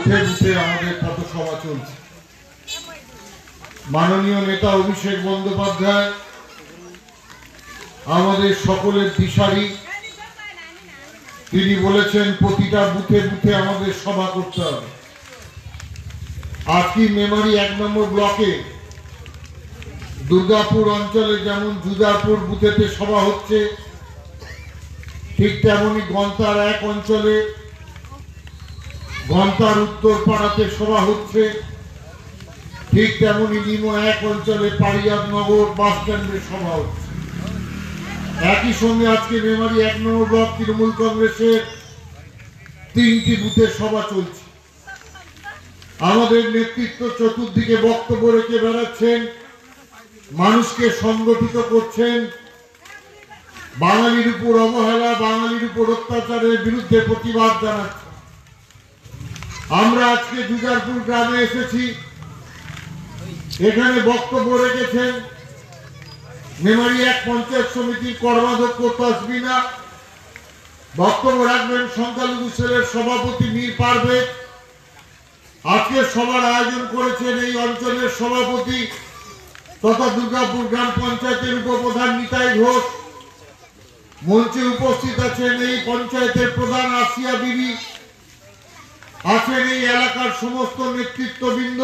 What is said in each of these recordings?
বুথে বুথে আমাদের পথসভা চলছে। মাননীয় নেতা অভিষেক বন্দ্যোপাধ্যায় আমাদের সকলের দিশারি। তিনি বলেছেন প্রতিটা বুথে বুথে আমাদের সভা করতে হবে। আজকে মেমারি 1 নম্বর ব্লকে দুর্গাপুর অঞ্চলে যেমন জুদারপুর বুথেতে সভা হচ্ছে, ঠিক তেমনি গন্তার 1 অঞ্চলে গন্তার উত্তর পাড়াতে সভা হচ্ছে, ঠিক তেমনি নিমো 1 অঞ্চলে পারিজাতনগর বাস স্ট্যান্ডে সভা হচ্ছে। একই সঙ্গে আজকে মেমারি 1 নম্বর ব্লক তৃণমূল কংগ্রেসের 3টি বুথের সভা চলছে। আমাদের নেতৃত্ব চতুর্দিকে বক্তব্য রেখে বেড়াচ্ছেন, মানুষকে সংগঠিত করছেন, বাঙালির উপর অবহেলা, বাঙালির উপর অত্যাচারের বিরুদ্ধে প্রতিবাদ জানাচ্ছেন। আমরা আজকে জুদারপুর গ্রামে এসেছি, এখানে বক্তব্য রেখেছেন মেমারি 1 পঞ্চায়েত সমিতির কর্মাধ্যক্ষ তসবিনা, বক্তব্য রাখবেন সংখ্যালঘু সেলের সভাপতি মীর পারভেজ। আজকে সভার আয়োজন করেছেন এই অঞ্চলের সভাপতি তথা দুর্গাপুর গ্রাম পঞ্চায়েতের উপপ্রধান নিতাই ঘোষ। মঞ্চে উপস্থিত আছেন এই পঞ্চায়েতের প্রধান আসিয়া বিবি, আছেন এই এলাকার সমস্ত নেতৃত্ববৃন্দ।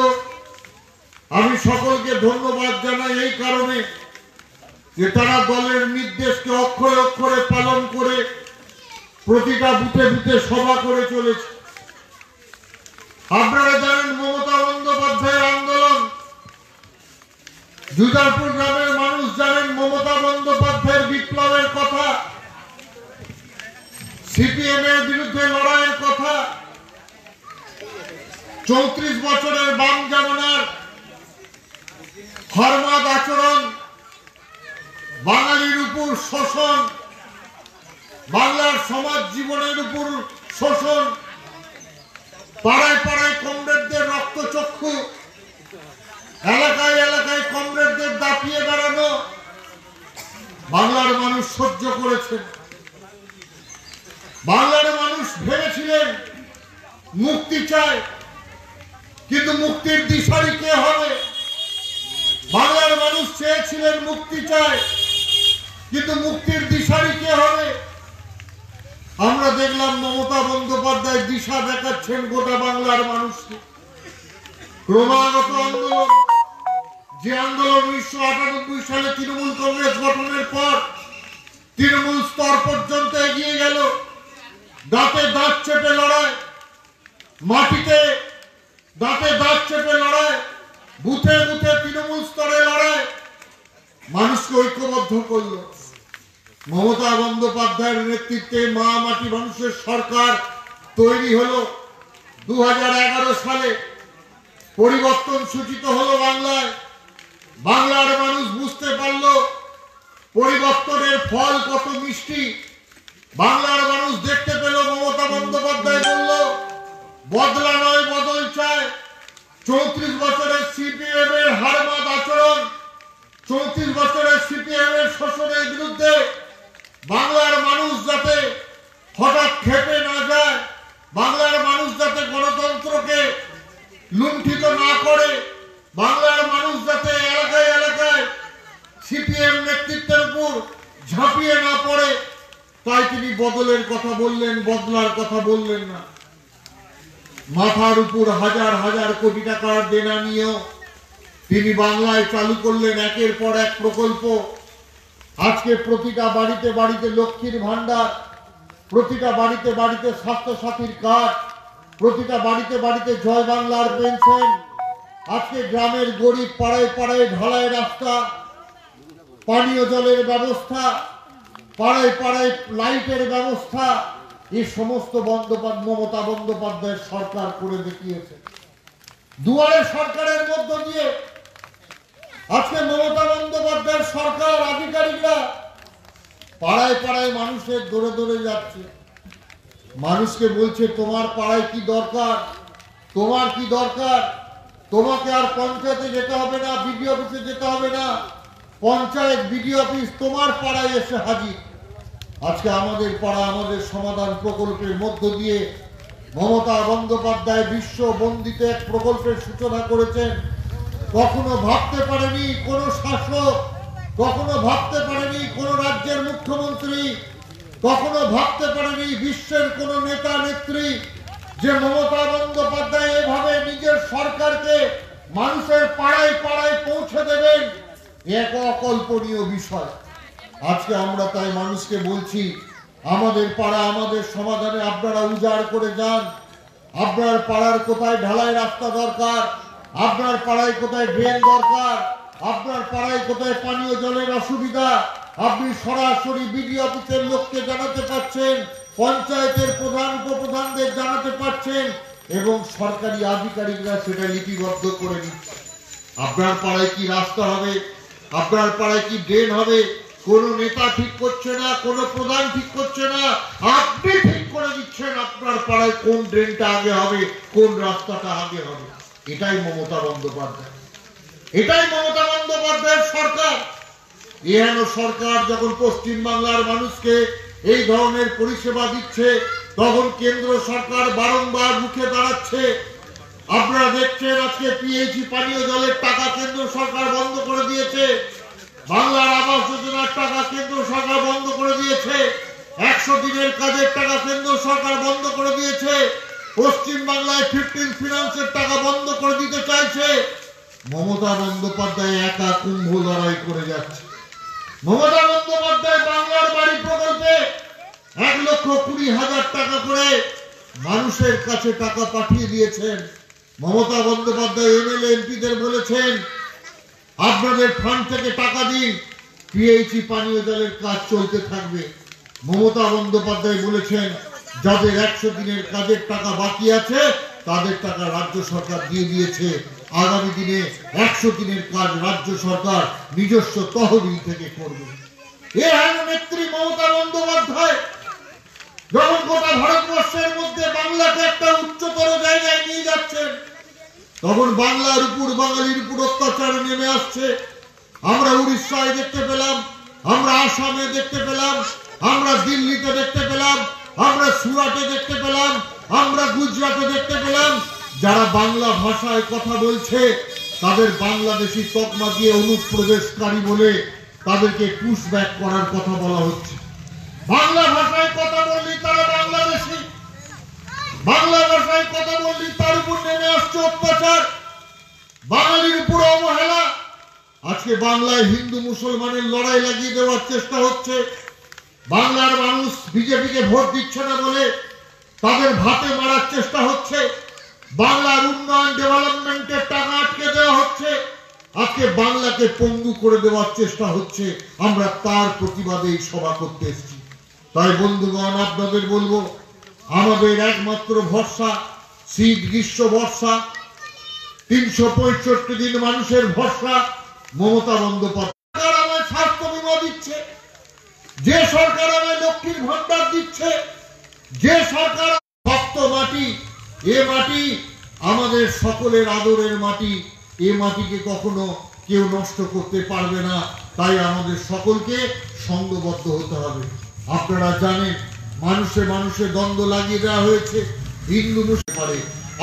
আমি সকলকে ধন্যবাদ জানাই এই কারণে যে তারা দলের নির্দেশকে অক্ষরে অক্ষরে পালন করে প্রতিটা বুথে বুথে সভা করে চলেছে। আপনারা জানেন মমতা বন্দ্যোপাধ্যায়ের আন্দোলন, জুদারপুর গ্রামের মানুষ জানেন মমতা বন্দ্যোপাধ্যায়ের বিপ্লবের কথা, সিপিএম এর বিরুদ্ধে লড়াইয়ের কথা, 34 বছরের বাম জামানার হরমাদ আচরণ, বাঙালির উপর শোষণ, বাংলার সমাজ জীবনের উপর শোষণ, পাড়ায় পাড়ায় কমরেডদের রক্তচক্ষু, এলাকায় এলাকায় কমরেডদের দাপিয়ে বেড়ানো বাংলার মানুষ সহ্য করেছেন। বাংলার মানুষ ভেবেছিলেন মুক্তি চায়, কিন্তু মুক্তির দিশারি কে হবে? বাংলার মানুষ চেয়েছিলেন মুক্তি চায়, কিন্তু মুক্তির দিশারি কে হবে? আমরা দেখলাম মমতা বন্দ্যোপাধ্যায় দিশা দেখাচ্ছেন গোটা বাংলার মানুষকে। ক্রমাগত আন্দোলন, যে আন্দোলন 1998 সালে তৃণমূল কংগ্রেস গঠনের পর তৃণমূল স্তর পর্যন্ত এগিয়ে গেল, দাঁতে দাঁত চেপে লড়াই, মাটিতে দাঁতে দাঁত চেপে লড়াই, বুথে বুথে তৃণমূল স্তরে লড়াই, মানুষকে ঐক্যবদ্ধ করল। মমতা বন্দ্যোপাধ্যায়ের নেতৃত্বে মা মাটি মানুষের সরকার তৈরি হলো। 2011 সালে পরিবর্তন সূচিত হলো বাংলায়। বাংলার মানুষ বুঝতে পারল পরিবর্তনের ফল কত মিষ্টি। বাংলার মানুষ দেখতে পেল মমতা বন্দ্যোপাধ্যায় বলল বদলা নয় বদল চায়। 34 বছরের সিপিএম এর হারমাদ আচরণ, 34 বছরের সিপিএম এর শোষণের বিরুদ্ধে বাংলার মানুষ যাতে হঠাৎ খেপে না যায়, বাংলার মানুষ যাতে গণতন্ত্রকে লুণ্ঠিত না করে, বাংলার মানুষ যাতে এলাকায় এলাকায় সিপিএম নেতৃত্বের উপর ঝাঁপিয়ে না পড়ে, তাই তিনি বদলের কথা বললেন, বদলার কথা বললেন না। মাথার উপর হাজার হাজার কোটি টাকার দেনা নিয়েও তিনি বাংলায় চালু করলেন একের পর এক প্রকল্প। আজকে প্রতিটা বাড়িতে বাড়িতে লক্ষ্মীর ভান্ডার, প্রতিটা বাড়িতে বাড়িতে স্বাস্থ্য সাথীর কার্ড, প্রতিটা বাড়িতে বাড়িতে জয় বাংলার পেনশন, আজকে গ্রামের গরিব পাড়ায় পাড়ায় ঢালাই রাস্তা, পানীয় জলের ব্যবস্থা, পাড়ায় পাড়ায় লাইটের ব্যবস্থা, এই সমস্ত মমতা বন্দ্যোপাধ্যায়ের সরকার করে দেখিয়েছে। দুয়ারে সরকারের মধ্য দিয়ে আজকে মমতা বন্দ্যোপাধ্যায়ের সরকার আধিকারিকরা পাড়ায় পাড়ায় মানুষের দৌড়ে দৌড়ে যাচ্ছে, মানুষকে বলছে তোমার পাড়ায় কি দরকার, তোমার কি দরকার, তোমাকে আর পঞ্চায়েতে যেতে হবে না, বিডিও অফিসে যেতে হবে না, পঞ্চায়েত বিডিও অফিস তোমার পাড়ায় এসে হাজির। আজকে আমাদের পাড়া আমাদের সমাধান প্রকল্পের মধ্য দিয়ে মমতা বন্দ্যোপাধ্যায় বিশ্ব বন্দিত এক প্রকল্পের সূচনা করেছেন। কখনো ভাবতে পারেনি কোন শাসক, কখনো ভাবতে পারেনি কোন রাজ্যের মুখ্যমন্ত্রী, কখনো ভাবতে পারেনি বিশ্বের কোন নেতা নেত্রী যে মমতা বন্দ্যোপাধ্যায় এভাবে নিজের সরকারকে মানুষের পাড়ায় পাড়ায় পৌঁছে দেবেন। এক অকল্পনীয় বিষয়। আজকে আমরা তাই মানুষকে বলছি, আমাদের পাড়া আমাদের সমাধানে আপনারা উজাড় করে যান। আপনার পাড়ার কোথায় ঢালাই রাস্তা দরকার, আপনার পাড়ায় কোথায় ড্রেন দরকার, আপনার পাড়ায় কোথায় পানীয় জলের অসুবিধা, আপনি সরাসরি বিডিও অফিসের লোককে জানাতে পারছেন, পঞ্চায়েতের প্রধান উপপ্রধানদের জানাতে পারছেন এবং সরকারি আধিকারিকরা সেটা লিপিবদ্ধ করে নিচ্ছে। আপনার পাড়ায় কি রাস্তা হবে, আপনার পাড়ায় কি ড্রেন হবে, কোন নেতা ঠিক করছে না, কোন প্রধান ঠিক করছে না, আপনি ঠিক করে দিচ্ছেন আপনার পাড়ায় কোন ড্রেনটা আগে হবে, কোন রাস্তাটা আগে হবে। এটাই মমতা বন্দ্যোপাধ্যায়, এটাই মমতা বন্দ্যোপাধ্যায়ের সরকার। এহেন সরকার যখন পশ্চিম বাংলার মানুষকে এই ধরনের পরিষেবা দিচ্ছে, তখন কেন্দ্র সরকার বারংবার মুখে দাঁড়াচ্ছে। আপনারা দেখছেন আজকে পিএইচই পানীয় জলের টাকা কেন্দ্র সরকার বন্ধ করে দিয়েছে, বাংলার আবাস যোজনার টাকা কেন্দ্র সরকার বন্ধ করে দিয়েছে, 100 দিনের কাজের টাকা কেন্দ্র সরকার বন্ধ করে দিয়েছে, পশ্চিম বাংলায় 15 ফিনান্সের টাকা বন্ধ করে দিতে চাইছে। মমতা বন্দ্যোপাধ্যায় একা কুম্ভ লড়াই করে যাচ্ছে। মমতা বন্দ্যোপাধ্যায় বাংলার বাড়ি প্রকল্পে 1,20,000 টাকা করে মানুষের কাছে টাকা পাঠিয়ে দিয়েছেন। মমতা বন্দ্যোপাধ্যায় এমএলএ এমপিদের বলেছেন, আপনাদের ফান্ড থেকে টাকা দিন, পিএইচই পানীয় জলের কাজ চলতে থাকবে। মমতা বন্দ্যোপাধ্যায় বলেছেন, যাদের 100 দিনের কাজের টাকা বাকি আছে তাদের টাকা রাজ্য সরকার দিয়ে দিয়েছে। আগামী দিনে 100 দিনের কাজ রাজ্য সরকার নিজস্ব তহবিল থেকে করবে। এর নেত্রী মমতা বন্দ্যোপাধ্যায় যখন গোটা ভারতবর্ষের মধ্যে বাংলাকে একটা উচ্চতর জায়গায় নিয়ে যাচ্ছেন, তখন বাংলার উপর বাঙালির উপর অত্যাচার নেমে আসছে। আমরা উড়িষ্যায় দেখতে পেলাম, আমরা আসামে দেখতে পেলাম, আমরা দিল্লিতে দেখতে পেলাম, আমরা সুরাটে দেখতে পেলাম, আমরা গুজরাটে দেখতে পেলাম। যারা বাংলা ভাষায় কথা বলছে তাদের বাংলাদেশি তকমা দিয়ে অনুপ্রবেশকারী বলে তাদেরকে পুশব্যাক করার কথা বলা হচ্ছে। বাংলা ভাষায় কথা বললি তারা বাংলাদেশি, বাংলা ভাষায় কথা বললি তার উপর নেমে আসছে অত্যাচার, বাঙালির উপর অবহেলা। আজকে বাংলায় হিন্দু মুসলমানের লড়াই লাগিয়ে দেওয়ার চেষ্টা হচ্ছে। বাংলার মানুষ বিজেপিকে ভোট দিচ্ছে না বলে তাদের ভাতে মারার চেষ্টা হচ্ছে। বাংলার উন্নয়ন ডেভেলপমেন্টের টাকা আটকে দেওয়া হচ্ছে। আজকে বাংলাকে পঙ্গু করে দেওয়ার চেষ্টা হচ্ছে। আমরা তার প্রতিবাদে এই সভা করতে এসেছি। তাই বন্ধুগণ, আপনাদের বলবো, আমাদের একমাত্র ভরসা শীত গ্রীষ্ম বর্ষা, 365 দিন মানুষের ভরসা মমতা বন্দ্যোপাধ্যায়। আমায় স্বাস্থ্য বীমা দিচ্ছে, যে সরকার আমায় লক্ষ্মীর ভান্ডার দিচ্ছে, যে সরকার ভক্ত মাটি, এ মাটি আমাদের সকলের আদরের মাটি, এ মাটিকে কখনো কেউ নষ্ট করতে পারবে না। তাই আমাদের সকলকে সংঘবদ্ধ হতে হবে। আপনারা জানেন মানুষে মানুষে দ্বন্দ্ব লাগিয়ে দেওয়া হয়েছে, হিন্দু মুসলিম পারে।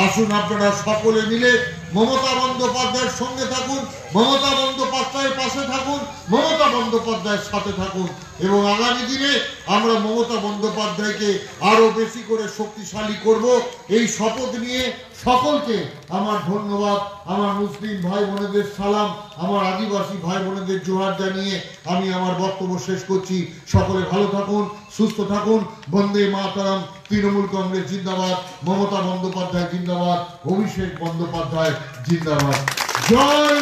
আসুন আপনারা সকলে মিলে মমতা বন্দ্যোপাধ্যায়ের সঙ্গে থাকুন, মমতা বন্দ্যোপাধ্যায়ের পাশে থাকুন, মমতা বন্দ্যোপাধ্যায়ের সাথে থাকুন এবং আগামী দিনে আমরা মমতা বন্দ্যোপাধ্যায়কে আরো বেশি করে শক্তিশালী করব। এই শপথ নিয়ে সকলকে আমার ধন্যবাদ, আমার মুসলিম ভাই বোনেদের সালাম, আমার আদিবাসী ভাই বোনেদের জোহার জানিয়ে আমি আমার বক্তব্য শেষ করছি। সকলে ভালো থাকুন, সুস্থ থাকুন। বন্দে মাতরম। তৃণমূল কংগ্রেস জিন্দাবাদ, মমতা বন্দ্যোপাধ্যায় জিন্দাবাদ, অভিষেক বন্দ্যোপাধ্যায় জিন্দাবাদ। জয়